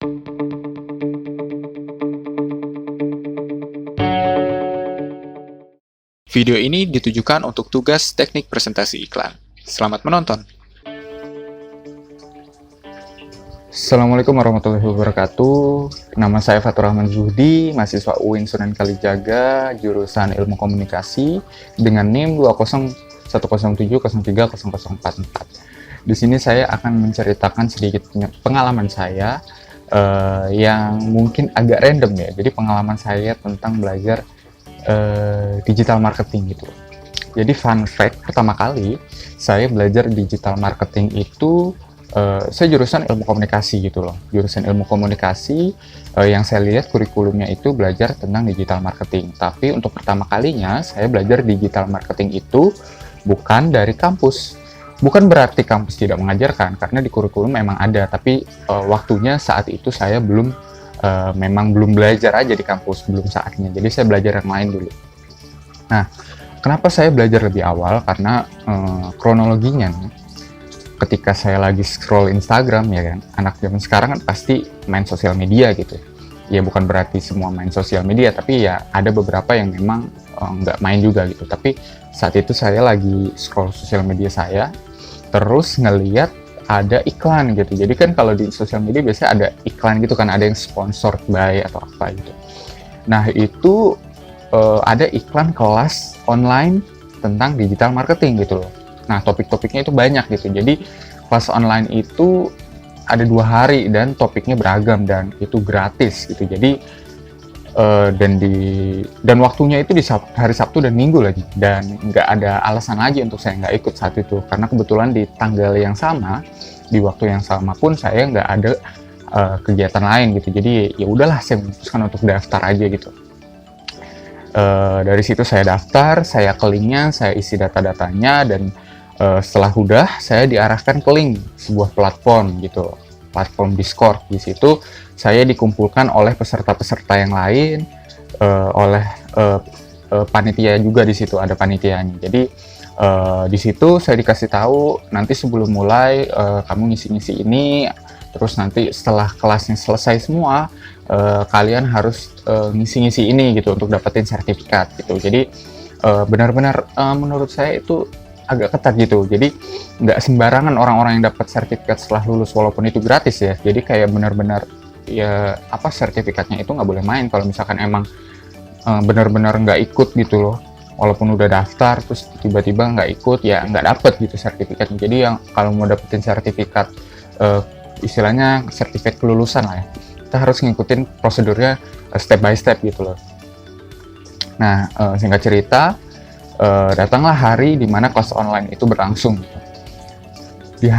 Video ini ditujukan untuk tugas teknik presentasi iklan. Selamat menonton! Assalamualaikum warahmatullahi wabarakatuh. Nama saya Fatur Rahman Zuhdi, mahasiswa UIN Sunan Kalijaga, jurusan Ilmu Komunikasi dengan NIM 20107030044. Di sini saya akan menceritakan sedikit pengalaman saya yang mungkin agak random ya. Jadi pengalaman saya tentang belajar digital marketing gitu. Jadi fun fact, pertama kali saya belajar digital marketing itu saya jurusan ilmu komunikasi gitu loh. Jurusan ilmu komunikasi yang saya lihat kurikulumnya itu belajar tentang digital marketing. Tapi untuk pertama kalinya saya belajar digital marketing itu bukan dari kampus. Bukan berarti kampus tidak mengajarkan, karena di kurikulum memang ada, tapi waktunya saat itu saya memang belum belajar aja di kampus, belum saatnya. Jadi saya belajar yang lain dulu. Nah, kenapa saya belajar lebih awal? Karena kronologinya nih, ketika saya lagi scroll Instagram ya kan, anak zaman sekarang kan pasti main sosial media gitu. Ya bukan berarti semua main sosial media, tapi ya ada beberapa yang memang nggak main juga gitu. Tapi saat itu saya lagi scroll sosial media saya, terus ngeliat ada iklan gitu. Jadi kan kalau di sosial media biasanya ada iklan gitu kan, ada yang sponsored by atau apa gitu. Nah itu ada iklan kelas online tentang digital marketing gitu loh. Nah topik-topiknya itu banyak gitu. Jadi kelas online itu ada 2 hari dan topiknya beragam dan itu gratis gitu. Jadi dan waktunya itu di hari Sabtu dan Minggu lagi, dan nggak ada alasan lagi untuk saya nggak ikut saat itu, karena kebetulan di tanggal yang sama, di waktu yang sama pun saya nggak ada kegiatan lain gitu. Jadi ya udahlah, saya memutuskan untuk daftar aja gitu. Dari situ saya daftar, saya ke linknya, saya isi data-datanya, dan setelah udah saya diarahkan ke link sebuah platform gitu, platform Discord. Di situ saya dikumpulkan oleh peserta-peserta yang lain, oleh panitia juga. Di situ ada panitianya. Jadi di situ saya dikasih tahu nanti sebelum mulai kamu ngisi-ngisi ini, terus nanti setelah kelasnya selesai semua kalian harus ngisi-ngisi ini gitu untuk dapetin sertifikat gitu. Jadi benar-benar menurut saya itu agak ketat gitu. Jadi nggak sembarangan orang-orang yang dapat sertifikat setelah lulus, walaupun itu gratis ya. Jadi kayak benar-benar ya sertifikatnya itu nggak boleh main kalau misalkan emang benar-benar nggak ikut gitu loh. Walaupun udah daftar terus tiba-tiba nggak ikut, ya nggak dapet gitu sertifikatnya. Jadi yang kalau mau dapetin sertifikat istilahnya sertifikat kelulusan lah ya, kita harus ngikutin prosedurnya step by step gitu loh. Nah singkat cerita, datanglah hari dimana kelas online itu berlangsung. Di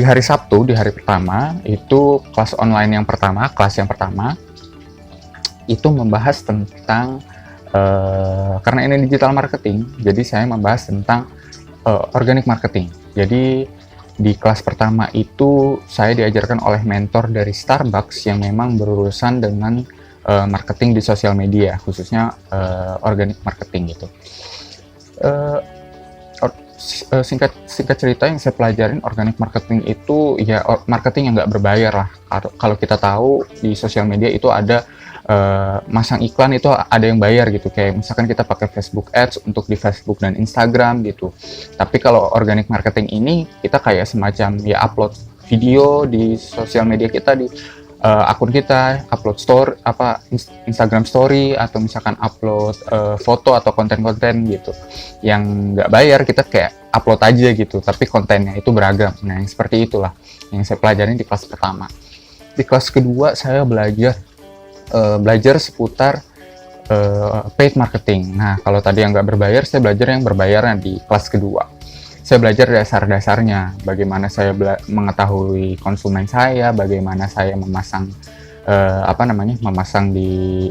hari Sabtu, di hari pertama itu kelas online yang pertama, kelas yang pertama itu membahas tentang karena ini digital marketing, jadi saya membahas tentang organic marketing. Jadi di kelas pertama itu saya diajarkan oleh mentor dari Starbucks yang memang berurusan dengan marketing di sosial media, khususnya organic marketing gitu. Singkat cerita, yang saya pelajarin organic marketing itu ya marketing yang nggak berbayar lah. Kalau kita tahu di sosial media itu ada masang iklan itu ada yang bayar gitu, kayak misalkan kita pakai Facebook Ads untuk di Facebook dan Instagram gitu. Tapi kalau organic marketing ini kita kayak semacam ya upload video di sosial media kita, di akun kita, upload Instagram story, atau misalkan upload foto atau konten-konten gitu yang nggak bayar, kita kayak upload aja gitu, tapi kontennya itu beragam. Nah yang seperti itulah yang saya pelajarin di kelas pertama. Di kelas kedua saya belajar seputar paid marketing. Nah kalau tadi yang nggak berbayar, saya belajar yang berbayarnya di kelas kedua. Saya belajar dasar-dasarnya, bagaimana saya mengetahui konsumen saya, bagaimana saya memasang memasang di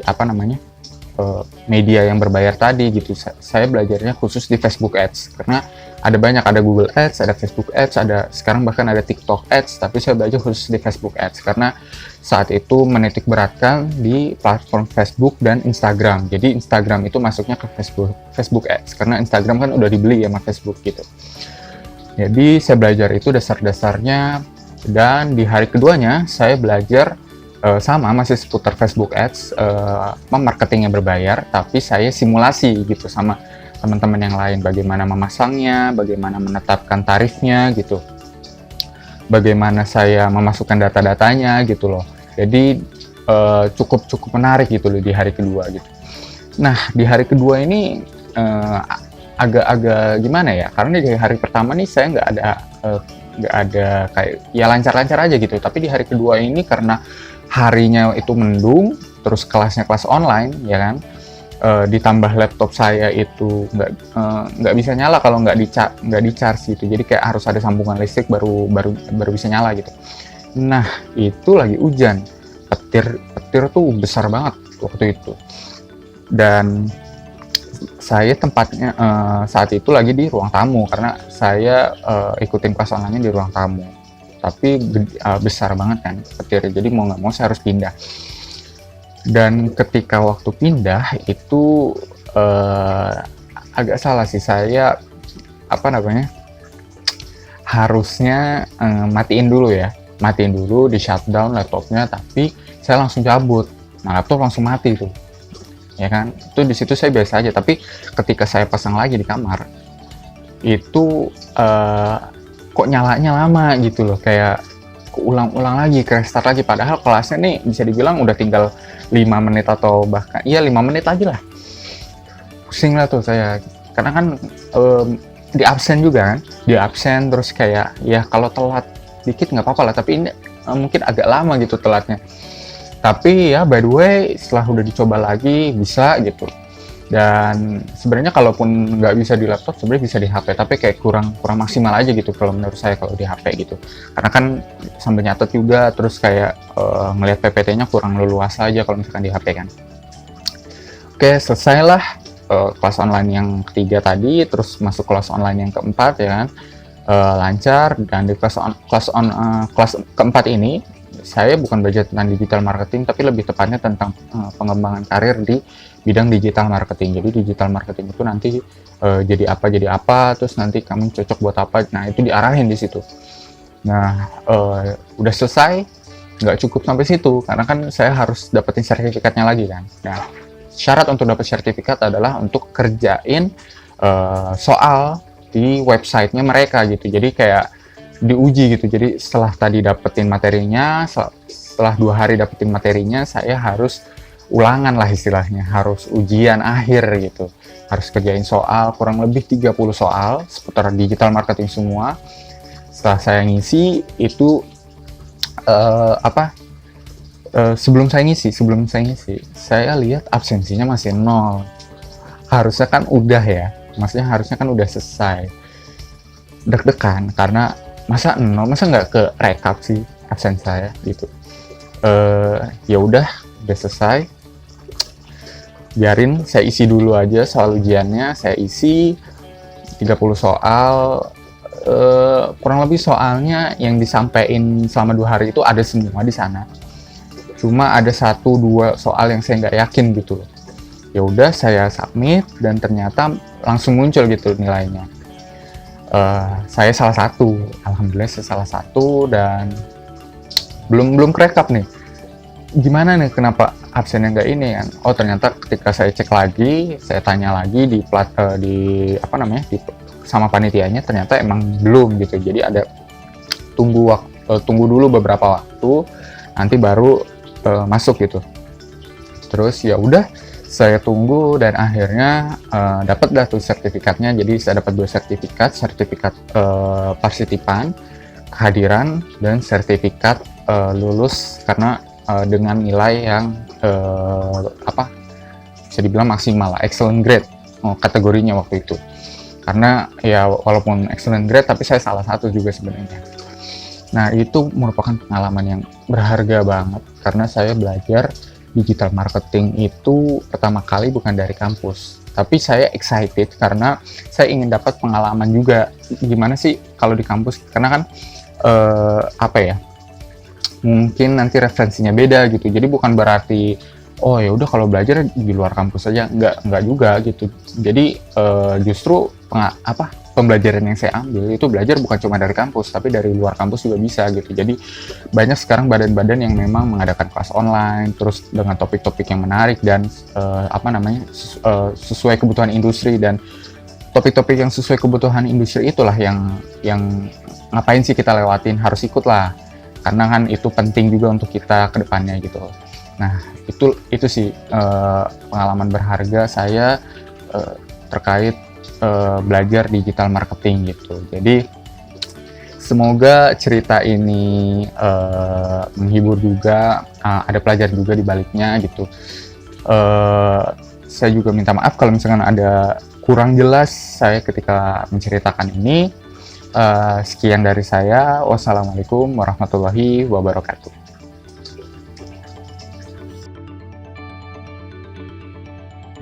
media yang berbayar tadi gitu. Saya belajarnya khusus di Facebook Ads, karena ada Google Ads, ada Facebook Ads, sekarang bahkan ada TikTok Ads, tapi saya belajar khusus di Facebook Ads karena saat itu menitik beratkan di platform Facebook dan Instagram. Jadi Instagram itu masuknya ke Facebook Ads karena Instagram kan udah dibeli sama Facebook gitu. Jadi saya belajar itu dasar-dasarnya, dan di hari keduanya saya belajar sama masih seputar Facebook Ads, marketingnya berbayar, tapi saya simulasi gitu sama teman-teman yang lain, bagaimana memasangnya, bagaimana menetapkan tarifnya gitu, bagaimana saya memasukkan data-datanya gitu loh. Jadi cukup menarik gitu loh di hari kedua gitu. Nah di hari kedua ini agak-agak gimana ya, karena di hari pertama nih saya nggak ada kayak ya lancar-lancar aja gitu, tapi di hari kedua ini karena harinya itu mendung, terus kelasnya kelas online ya kan, ditambah laptop saya itu nggak bisa nyala kalau nggak di charge gitu, jadi kayak harus ada sambungan listrik baru bisa nyala gitu. Nah itu lagi hujan, petir tuh besar banget waktu itu, dan saya tempatnya saat itu lagi di ruang tamu karena saya ikutin kelas online di ruang tamu, tapi besar banget kan petirnya, jadi mau nggak mau saya harus pindah. Dan ketika waktu pindah itu agak salah sih, saya harusnya matiin dulu di shutdown laptopnya, tapi saya langsung cabut. Nah laptop langsung mati tuh ya kan. Itu di situ saya biasa aja, tapi ketika saya pasang lagi di kamar itu kok nyalanya lama gitu loh, kayak ulang-ulang lagi, restart lagi, padahal kelasnya nih bisa dibilang udah tinggal 5 menit atau bahkan 5 menit lagi lah. Pusing lah tuh saya, karena kan di absen juga kan, terus kayak ya kalau telat dikit nggak apa-apa lah, tapi ini mungkin agak lama gitu telatnya. Tapi ya by the way setelah udah dicoba lagi bisa gitu. Dan sebenarnya kalaupun nggak bisa di laptop sebenarnya bisa di HP, tapi kayak kurang maksimal aja gitu kalau menurut saya kalau di HP gitu, karena kan sambil nyatet juga, terus kayak ngelihat PPT-nya kurang leluasa aja kalau misalkan di HP kan. Oke, selesailah kelas online yang ketiga tadi, terus masuk kelas online yang keempat ya kan, lancar. Dan di kelas keempat ini saya bukan belajar tentang digital marketing, tapi lebih tepatnya tentang pengembangan karir di bidang digital marketing. Jadi digital marketing itu nanti jadi apa, terus nanti kamu cocok buat apa. Nah itu diarahin di situ. Nah udah selesai, nggak cukup sampai situ, karena kan saya harus dapetin sertifikatnya lagi kan. Nah syarat untuk dapat sertifikat adalah untuk kerjain soal di websitenya mereka gitu. Jadi kayak diuji gitu. Jadi setelah tadi dapetin materinya, setelah 2 hari dapetin materinya, saya harus ulangan lah istilahnya, harus ujian akhir gitu, harus kerjain soal kurang lebih 30 soal seputar digital marketing semua. Setelah saya ngisi itu sebelum saya ngisi saya lihat absensinya masih 0. Harusnya kan udah ya, harusnya kan udah selesai. Deg-degan karena masa nggak ke rekap sih absen saya gitu. Ya udah selesai, biarin saya isi dulu aja soal ujiannya. Saya isi 30 soal, kurang lebih soalnya yang disampaikan selama 2 hari itu ada semua di sana, cuma ada 1-2 soal yang saya nggak yakin gitu. Ya udah saya submit dan ternyata langsung muncul gitu nilainya. Saya salah satu, alhamdulillah saya salah satu, dan belum kerekap nih gimana nih kenapa absennya nggak ini kan. Oh ternyata ketika saya cek lagi, saya tanya lagi sama panitianya, ternyata emang belum gitu. Jadi ada tunggu dulu beberapa waktu, nanti baru masuk gitu. Terus ya udah saya tunggu, dan akhirnya dapat dah tuh sertifikatnya. Jadi saya dapat 2 sertifikat partisipan, kehadiran, dan sertifikat lulus karena dengan nilai yang bisa dibilang maksimal lah, excellent grade kategorinya waktu itu. Karena ya walaupun excellent grade, tapi saya salah satu juga sebenarnya. Nah itu merupakan pengalaman yang berharga banget, karena saya belajar digital marketing itu pertama kali bukan dari kampus, tapi saya excited karena saya ingin dapat pengalaman juga gimana sih kalau di kampus, karena kan mungkin nanti referensinya beda gitu. Jadi bukan berarti oh ya udah kalau belajar di luar kampus aja, enggak juga gitu. Jadi justru pembelajaran yang saya ambil itu belajar bukan cuma dari kampus, tapi dari luar kampus juga bisa gitu. Jadi banyak sekarang badan-badan yang memang mengadakan kelas online, terus dengan topik-topik yang menarik dan sesuai kebutuhan industri, dan topik-topik yang sesuai kebutuhan industri itulah yang ngapain sih kita lewatin, harus ikut lah, karena kan itu penting juga untuk kita ke depannya gitu. Nah itu sih pengalaman berharga saya terkait belajar digital marketing gitu. Jadi semoga cerita ini menghibur juga, ada pelajaran juga di baliknya gitu. Saya juga minta maaf kalau misalkan ada kurang jelas saya ketika menceritakan ini. Sekian dari saya. Wassalamualaikum warahmatullahi wabarakatuh.